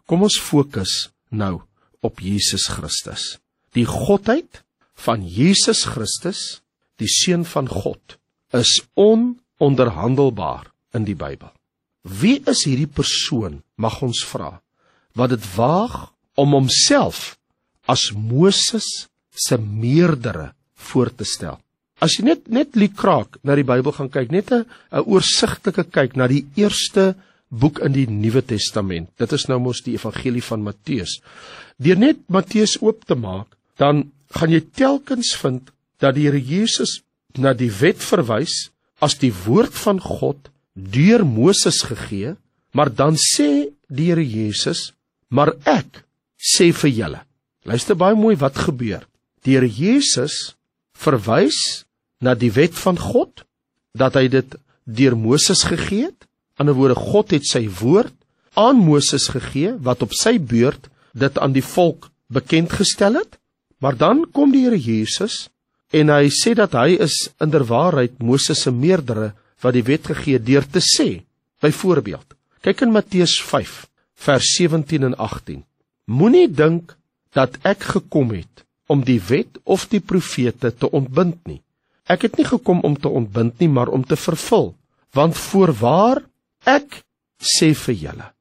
Kom ons fokus nou op Jesus Christus. Die Godheid van Jesus Christus, die Seun van God, is ononderhandelbaar in die Bybel. Wie is hierdie persoon, mag ons vra, wat dit waag om homself as Moses se meerdere voor te stel? As jy net liekraak na die Bybel gaan kyk, net 'n oorsigtelike kyk na die eerste boek in die Nuwe Testament, dit is nou mos die Evangelie van Matteus. Deur net Matteus oop te maak, dan gaan jy telkens vind dat die Here Jesus na die wet verwys as die woord van God deur Moses gegee, maar dan sê die Here Jesus, maar ek sê vir julle. Luister baie mooi wat gebeur. Die Here Jesus verwys na die wet van God, dat hy dit deur Moses gegee het. In 'n ander woorde, God het sy woord aan Moses gegee, wat op sy beurt dit aan die volk bekend gestel het. Maar dan kom die Here Jesus, en hy sê dat hy is inderwaarheid Moses se meerdere, wat die wet gegee het, deur te sê, byvoorbeeld, kyk in Matteus 5, vers 17 en 18, moenie dink dat ek gekom het om die wet of die profete te ontbind nie. Ek het nie gekom om te ontbind nie, maar om te vervul. Want voorwaar, ek sê vir julle,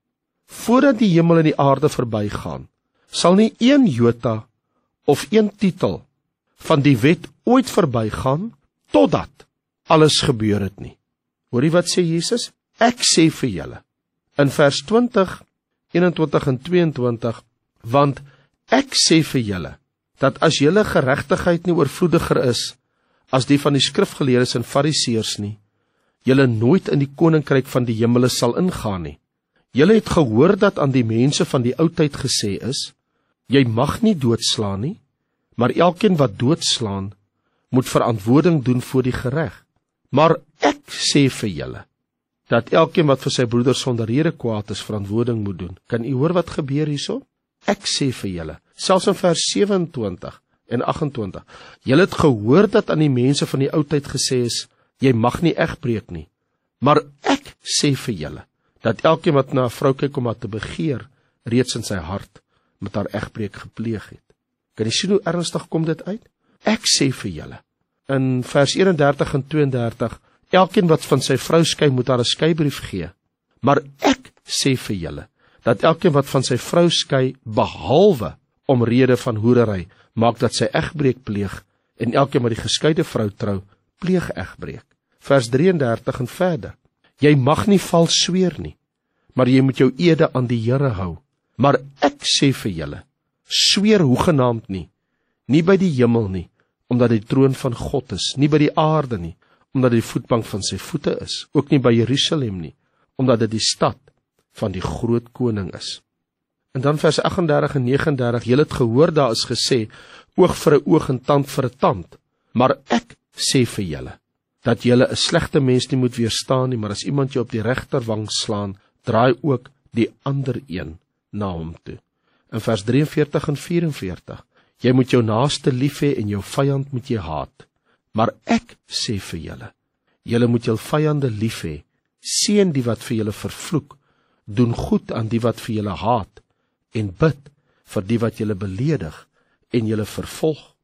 voordat die hemel en die aarde verbygaan, sal nie een jota of een titel van die wet ooit verbygaan, totdat alles gebeur het nie. Hoor jy wat sê Jesus? Ek sê vir julle, in vers 20, 21 en 22, want ek sê vir julle, dat as julle geregtigheid nie oorvloediger is, as die van die skrifgeleerdes en fariseërs nie, julle nooit in die koninkryk van die hemele sal ingaan nie. Julle het gehoor dat aan die mense van die oudheid gesê is, jy mag nie doodslaan nie, maar elkeen wat doodslaan, moet verantwoording doen voor die gereg. Maar ek sê vir julle, dat elkeen wat vir sy broeder sonder rede kwaad is, verantwoording moet doen. Kan u hoor wat gebeur hierso? Ek sê vir julle, selfs in vers 27 en 28, julle het gehoor dat aan die mense van die oudheid gesê is, jy mag nie egbreek nie. Maar ek sê vir julle, dat elkeen wat na 'n vrou kyk om haar te begeer, reeds in sy hart met haar egbreek gepleeg het. Kan jy sien hoe ernstig kom dit uit? Ek sê vir julle, in vers 31 en 32, elkeen wat van sy vrou skei, moet haar 'n skeibrief gee. Maar ek sê vir julle, dat elkeen wat van sy vrou skei, behalwe om rede van hoerery, maak dat sy egbreek pleeg, en elkeen wat die geskeide vrou trou, pleeg egbreek. Vers 33 en verder, jy mag nie vals sweer nie, maar jy moet jou ede aan die Here hou. Maar ek sê vir julle, sweer hoegenaamd nie, nie by die hemel nie, omdat die troon van God is, nie by die aarde nie, omdat dit die voetbank van sy voete is, ook nie by Jerusalem nie, omdat dit die stad van die groot koning is. En dan vers 38 en 39, julle het gehoor, daar is gesê, oog vir 'n oog en tand vir 'n tand, maar ek sê vir julle, dat julle 'n slegte mens nie moet weerstaan nie, maar as iemand jou op die regterwang slaan, draai ook die ander een na hom toe. In vers 43 en 44, jy moet jou naaste lief hê en jou vyand moet jy haat. Maar ek sê vir julle, julle moet jou vyande lief hê, seën die wat vir julle vervloek, doen goed aan die wat vir julle haat, en bid vir die wat julle beledig en julle vervolg.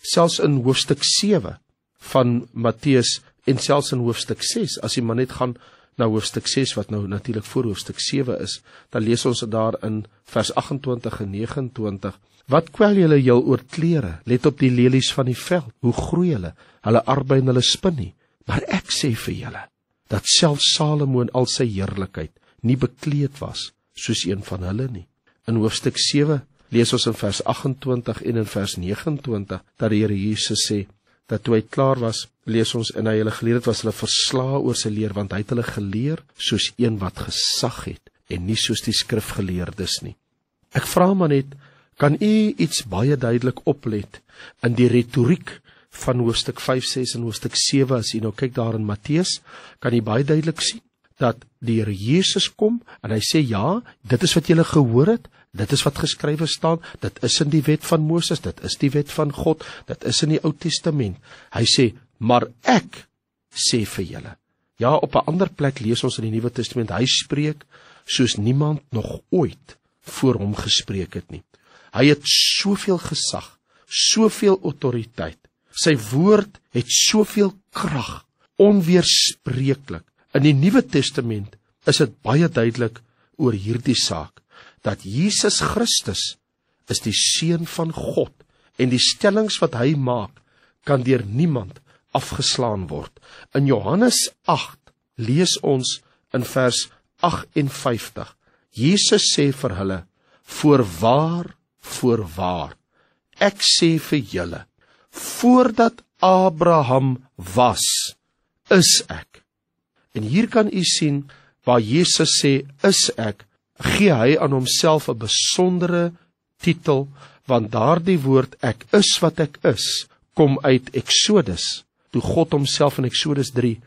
Selfs in hoofstuk 7 van Matteus en selfs in hoofstuk 6, as jy maar net gaan na hoofstuk 6, wat nou natuurlik voor hoofstuk 7 is, dan lees ons daar in vers 28 en 29, wat kwel julle jou oor klere, let op die lelies van die veld, hoe groei hulle arbei en hulle spin nie, maar ek sê vir julle, dat selfs Salomo in al sy heerlikheid nie bekleed was, soos een van hulle nie. In hoofstuk 7 lees ons in vers 28 en in vers 29, dat die Here Jesus sê, dat toe hy klaar was, lees ons, en hy hulle geleer het, was hulle verslae oor sy leer, want hy het hulle geleer, soos een wat gesag het, en nie soos die skrifgeleerdes nie. Ek vra maar net, kan u iets baie duidelik oplet, in die retoriek van hoofstuk 5, 6 en hoofstuk 7, as u nou kyk daar in Matteus, kan u baie duidelik sien, dat die Here Jesus kom, en hy sê, ja, dit is wat julle gehoor het, dit is wat geskrywe staan, dit is in die wet van Moses, dit is die wet van God, dit is in die Ou Testament. Hy sê, maar ek sê vir julle. Ja, op 'n ander plek lees ons in die Nuwe Testament, hy spreek soos niemand nog ooit voor hom gespreek het nie. Hy het soveel gesag, soveel autoriteit. Sy woord het soveel krag, onweerspreeklik. In die Nuwe Testament is dit baie duidelik oor hierdie saak, dat Jesus Christus is die Seun van God, en die stellings wat hy maak, kan deur niemand afgeslaan word. In Johannes 8 lees ons in vers 58, Jesus sê vir hulle, voorwaar, ek sê vir julle, voordat Abraham was, is ek. En hier kan u sien, waar Jesus sê, is ek, gee hy aan homself 'n besondere titel, want daardie woord, ek is wat ek is, kom uit Exodus, toe God homself in Exodus 3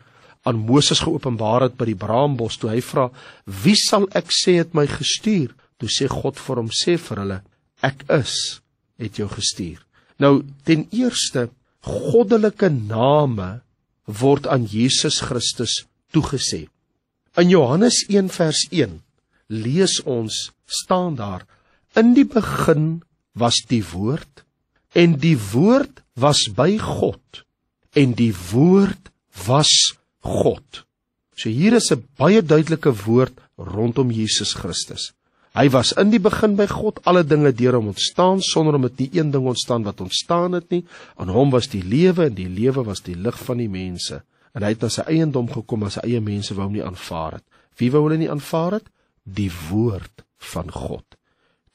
aan Moses geopenbaar het by die braambos, toe hy vra, wie sal ek sê het my gestuur? Toe sê God vir hom, sê vir hulle, ek is, het jou gestuur. Nou, ten eerste, goddelike name word aan Jesus Christus toegesê. In Johannes 1 vers 1 lees ons, staan daar, in die begin was die woord, en die woord was by God, en die woord was God. So hier is 'n baie duidelike woord rondom Jesus Christus. Hy was in die begin by God, alle dinge deur hom ontstaan, sonder hom het nie een ding ontstaan wat ontstaan het nie. Aan hom was die lewe, en die lewe was die lig van die mense. En hy het na sy eiendom gekom, maar sy eie mense wou hom nie aanvaar het. Wie wou hulle nie aanvaar het? Die woord van God,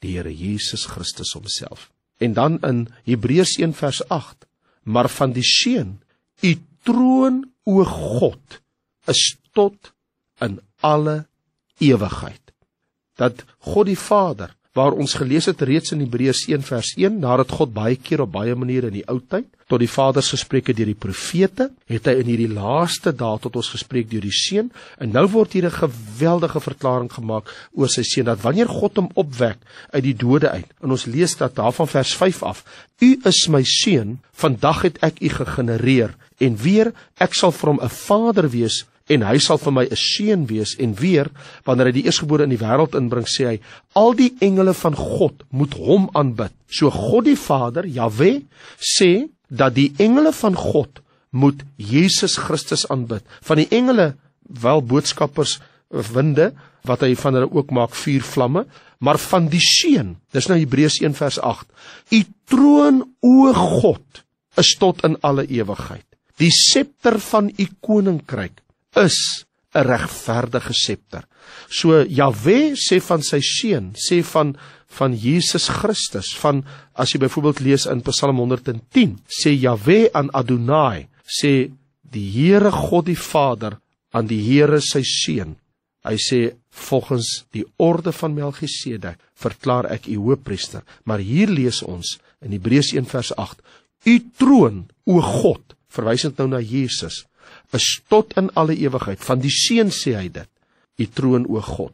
die Here Jesus Christus homself. En dan in Hebreërs 1 vers 8, maar van die Seun, u troon, o God, is tot in alle ewigheid. Dat God die Vader, waar ons gelees het reeds in Hebreërs 1 vers 1, daar het God baie keer op baie maniere in die ou tyd, tot die Vaders gespreek het deur die profete, het hy in hierdie laaste dae tot ons gespreek deur die Seun, en nou word hier 'n geweldige verklaring gemaak oor sy Seun, dat wanneer God hom opwek uit die dode uit, en ons lees dat daar van vers 5 af, u is my Seun, vandag het ek u gegenereer, en weer, ek sal vir hom 'n vader wees, en hy sal vir my 'n seun wees, en weer, wanneer hy die eerstgebore in die wêreld inbring, sê hy, al die engele van God moet hom aanbid. So God die Vader, Jahwe, sê, dat die engele van God moet Jesus Christus aanbid. Van die engele, wel boodskappers, winde, wat hy van hulle ook maak, vuurvlamme, maar van die Seun, dis nou Hebreërs 1 vers 8, u troon, o God, is tot in alle ewigheid. Die scepter van u koninkryk is 'n regverdige scepter. So Jahwe sê van sy Seun, sê van Jesus Christus, as jy byvoorbeeld lees in Psalm 110, sê Jahwe aan Adonai, sê die Here God die Vader aan die Here sy Seun. Hy sê, volgens die orde van Melchisedek, verklaar ek u hoëpriester. Maar hier lees ons, in Hebreërs 1 vers 8, u troon, o God, verwysend nou na Jesus, is tot in alle ewigheid. Van die Seun sê hy dit, u troon, o God.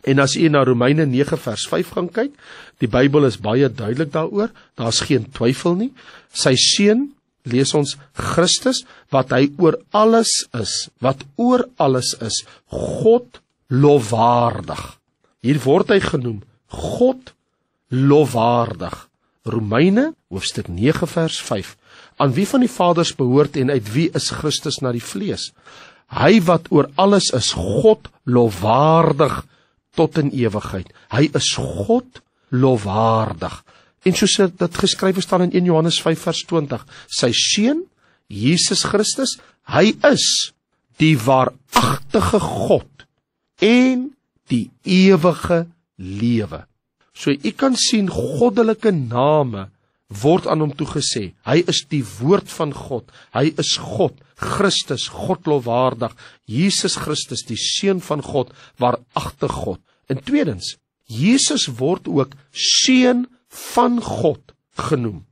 En as u na Romeine 9 vers 5 gaan kyk, die Bybel is baie duidelik daaroor, daar's geen twyfel nie. Sy Seun, lees ons, Christus, wat hy oor alles is, God lofwaardig. Hier word hy genoem, God lofwaardig. Romeine, hoofstuk 9 vers 5, aan wie van die vaders behoort en uit wie is Christus na die vlees? Hy wat oor alles is, God lofwaardig tot in ewigheid. Hy is God lofwaardig. En soos dit geskrywe staan in 1 Johannes 5 vers 20, sy Seun, Jesus Christus, hy is die waaragtige God en die ewige lewe. So u kan sien, goddelike name word aan hom toegesê. Hy is die woord van God. Hy is God, Christus, God lofwaardig. Jesus Christus, die Seun van God, waaragtig God. En tweedens, Jesus word ook Seun van God genoem.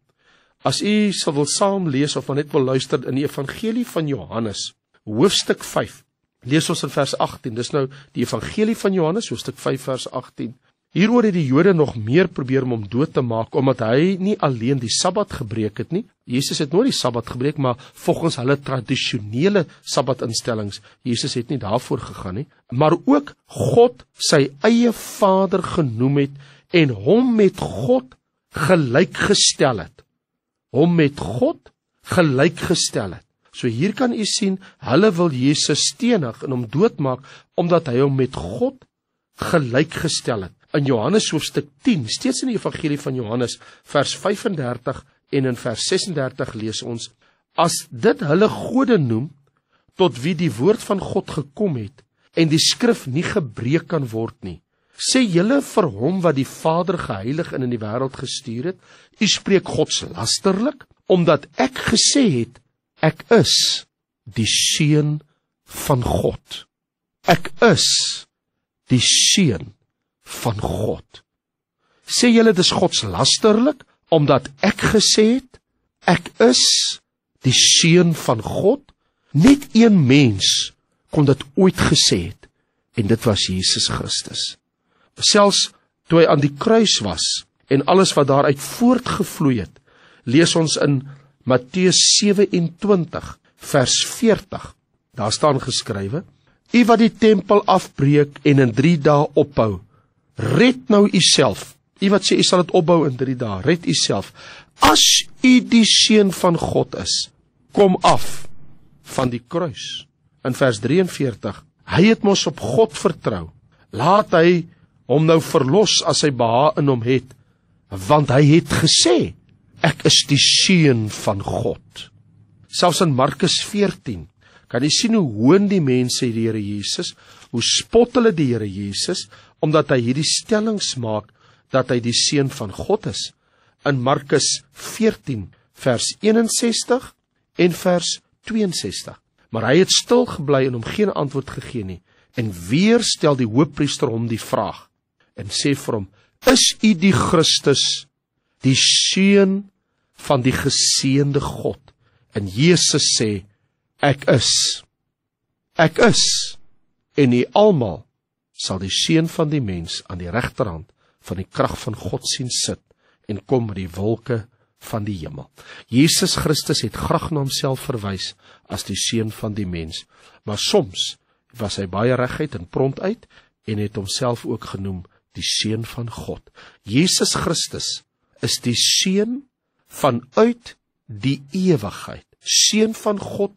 As u sal wil saam lees of net wil luister in die Evangelie van Johannes, hoofstuk 5, lees ons in vers 18. Dis nou die Evangelie van Johannes, hoofstuk 5 vers 18. Hieroor het die Jode nog meer probeer om hom dood te maak, omdat hy nie alleen die Sabbat gebreek het nie. Jesus het nooit die Sabbat gebreek, maar volgens hulle tradisionele Sabbatinstellings, Jesus het nie daarvoor gegaan nie, maar ook God sy eie Vader genoem het en hom met God gelykgestel het. Hom met God gelykgestel het. So hier kan u sien, hulle wil Jesus stenig en hom doodmaak, omdat hy hom met God gelykgestel het. In Johannes hoofstuk 10, steeds in die evangelie van Johannes, vers 35 en in vers 36 lees ons, as dit hulle gode noem, tot wie die woord van God gekom het, en die skrif nie gebreek kan word nie, sê julle vir hom wat die Vader geheilig en in die wêreld gestuur het, u spreek godslasterlik, omdat ek gesê het, ek is die Seun van God. Ek is die Seun van God. Sê julle dis godslasterlik, omdat ek gesê het, ek is die Seun van God? Net een mens kon dit ooit gesê het, en dit was Jesus Christus. Selfs toe hy aan die kruis was, en alles wat daaruit voortgevloei het, lees ons in Matteus 27, vers 40, daar staan geskrywe, u wat die tempel afbreek en in 3 dae opbou, red nou u self. U wat sê u sal dit opbou in 3 dae, red u self. As u die Seun van God is, kom af van die kruis. In vers 43, hy het mos op God vertrou. Laat hy hom nou verlos as hy behae in hom het, want hy het gesê, ek is die Seun van God. Selfs in Markus 14, kan jy sien hoe hoon die mense die Here Jesus, hoe spot hulle die Here Jesus, omdat hy hierdie stellings maak, dat hy die Seun van God is. In Markus 14, vers 61 en vers 62. Maar hy het stil gebly en hom geen antwoord gegee nie, en weer stel die hoofpriester hom die vraag, en sê vir hom, is u die Christus, die Seun van die geseënde God? En Jesus sê, ek is, en u almal sal die Seun van die mens aan die regterhand van die krag van God sien sit, en kom met die wolke van die hemel. Jesus Christus het graag na homself verwys as die Seun van die mens, maar soms was hy baie reguit en prompt uit, en het homself ook genoem die Seun van God. Jesus Christus is die Seun vanuit die ewigheid, Seun van God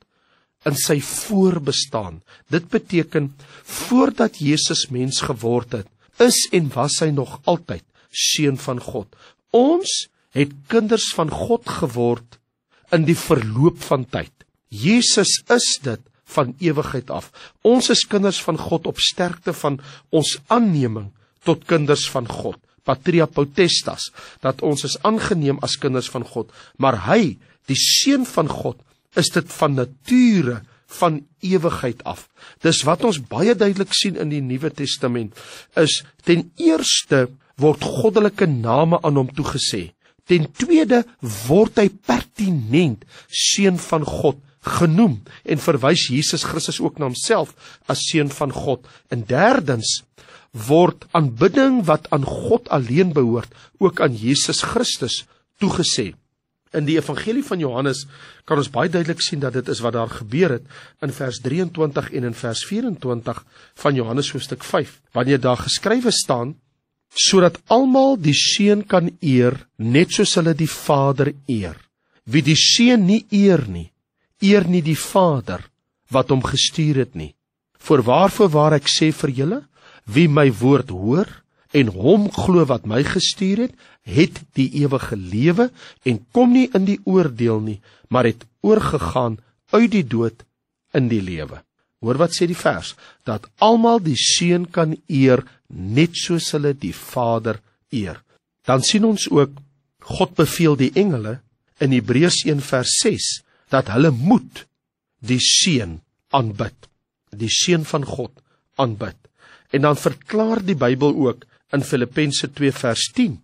in sy voorbestaan. Dit beteken, voordat Jesus mens geword het, is en was hy nog altyd Seun van God. Ons het kinders van God geword in die verloop van tyd. Jesus is dit van ewigheid af. Ons is kinders van God op sterkte van ons aanneming tot kinders van God. Patria potestas, dat ons is aangeneem as kinders van God, maar hy, die Seun van God, is dit van nature, van ewigheid af. Dis wat ons baie duidelik sien in die Nuwe Testament, is ten eerste word goddelike name aan hom toegesê. Ten tweede word hy pertinent Seun van God genoem, en verwys Jesus Christus ook na homself as Seun van God. En derdens word aanbidding wat aan God alleen behoort, ook aan Jesus Christus toegesê. In die evangelie van Johannes kan ons baie duidelik sien dat dit is wat daar gebeur het in vers 23 en in vers 24 van Johannes hoofstuk 5, wanneer daar geskrywe staan, sodat almal die Seun kan eer, net soos hulle die Vader eer. Wie die Seun nie eer nie die Vader wat hom gestuur het nie. Voorwaar ek sê vir julle, wie my woord hoor en hom glo wat my gestuur het die ewige lewe en kom nie in die oordeel nie, maar het oorgegaan uit die dood in die lewe. Hoor wat sê die vers, dat almal die Seun kan eer, net soos hulle die Vader eer. Dan sien ons ook, God beveel die engele in Hebreërs 1 vers 6, dat hulle moet die Seun aanbid, die Seun van God aanbid. En dan verklaar die Bybel ook in Filippense 2 vers 10,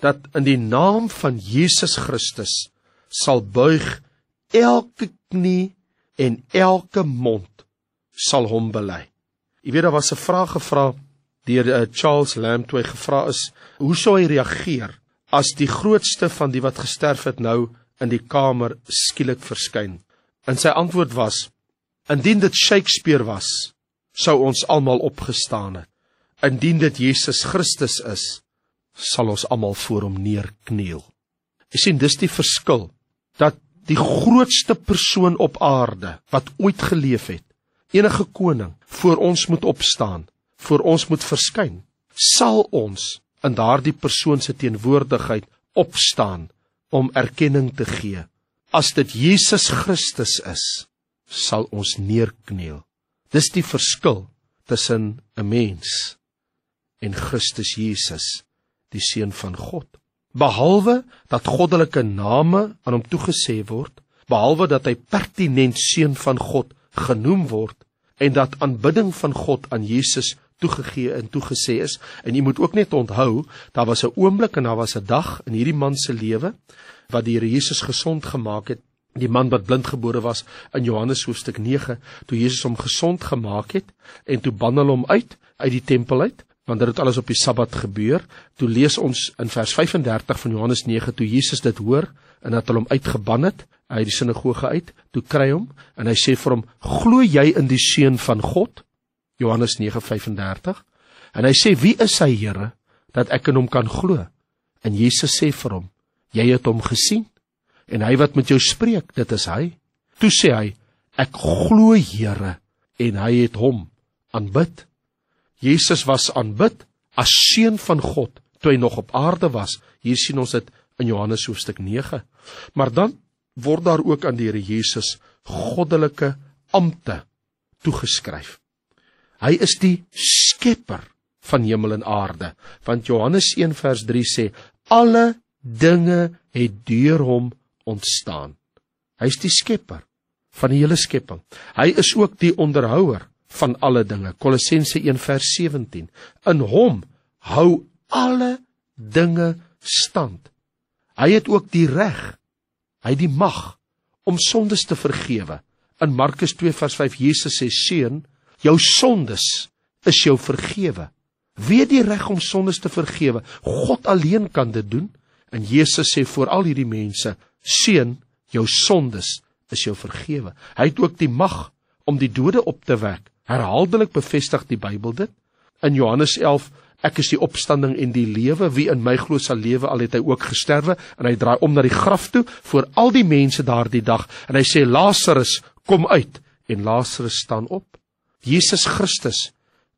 dat in die naam van Jesus Christus sal buig elke knie en elke mond sal hom bely. Jy weet, daar was 'n vraag gevra deur Charles Lamb toe hy gevra is, hoe sou hy reageer as die grootste van die wat gesterf het nou in die kamer skielik verskyn? En sy antwoord was, indien dit Shakespeare was, sou ons almal opgestaan het. Indien dit Jesus Christus is, sal ons almal voor hom neerkniel. Jy sien, dis die verskil, dat die grootste persoon op aarde, wat ooit geleef het, enige koning, voor ons moet opstaan, voor ons moet verskyn, sal ons in daardie persoon se teenwoordigheid opstaan, om erkenning te gee. As dit Jesus Christus is, sal ons neerkniel. Dis die verskil tussen 'n mens en Christus Jesus, die Seun van God. Behalwe dat goddelike name aan hom toegesê word, behalwe dat hy pertinent Seun van God genoem word, en dat aanbidding van God aan Jesus toegegee en toegesê is, en jy moet ook net onthou, daar was 'n oomblik en daar was 'n dag in hierdie man se lewe, wat die Here Jesus gesond gemaak het, die man wat blind gebore was, in Johannes hoofstuk 9, toe Jesus hom gesond gemaak het, en toe ban hulle hom uit die tempel uit, want dit het alles op die Sabbat gebeur. Toe lees ons in vers 35 van Johannes 9, toe Jesus dit hoor, en dat hulle hom uitgeban het, uit die sinagoge uit, toe kry hom, en hy sê vir hom, glo jy in die Seun van God? Johannes 9:35, en hy sê, wie is hy, Here, dat ek in hom kan glo? En Jesus sê vir hom, jy het hom gesien, en hy wat met jou spreek, dit is hy. Toe sê hy, ek glo, Here, en hy het hom aanbid. Jesus was aanbid as Seun van God, toe hy nog op aarde was. Hier sien ons dit in Johannes hoofstuk 9. Maar dan word daar ook aan die Here Jesus goddelike ampte toegeskryf. Hy is die skepper van hemel en aarde, want Johannes 1 vers 3 sê, alle dinge het deur hom ontstaan. Hy is die skepper van die hele skepping. Hy is ook die onderhouer van alle dinge. Kolossense 1 vers 17. In hom hou alle dinge stand. Hy het ook die reg, hy het die mag om sondes te vergewe. In Markus 2 vers 5, Jesus sê, seun, jou sondes is jou vergewe. Wie het die reg om sondes te vergewe? God alleen kan dit doen. En Jesus sê vir al hierdie mense, seun, jou sondes is jou vergewe. Hy het ook die mag om die dode op te wek. Herhaaldelik bevestig die Bybel dit. In Johannes 11, ek is die opstanding en die lewe, wie in my glo sal lewe, al het hy ook gesterwe, en hy draai om na die graf toe, voor al die mense daardie dag, en hy sê, Lazarus, kom uit, en Lazarus staan op. Jesus Christus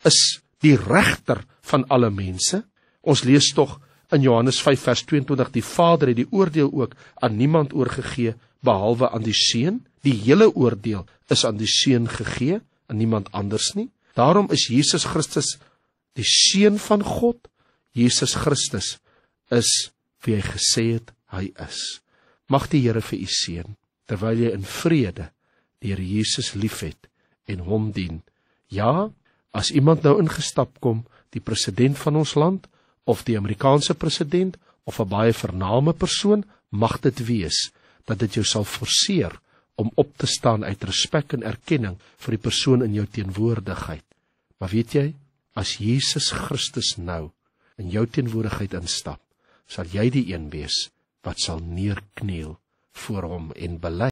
is die regter van alle mense. Ons lees tog in Johannes 5 vers 22, die Vader het die oordeel ook aan niemand oorgegee, behalwe aan die Seun. Die hele oordeel is aan die Seun gegee, aan niemand anders nie. Daarom is Jesus Christus die Seun van God. Jesus Christus is wie hy gesê het, hy is. Mag die Here vir u seën, terwyl jy in vrede die Here Jesus liefhet en hom dien. Ja, as iemand nou ingestap kom, die president van ons land, of die Amerikaanse president, of 'n baie vername persoon, mag dit wees, dat dit jou sal forceer om op te staan uit respek en erkenning vir die persoon in jou teenwoordigheid. Maar weet jy, as Jesus Christus nou in jou teenwoordigheid instap, sal jy die een wees wat sal neerkniel voor hom en bely.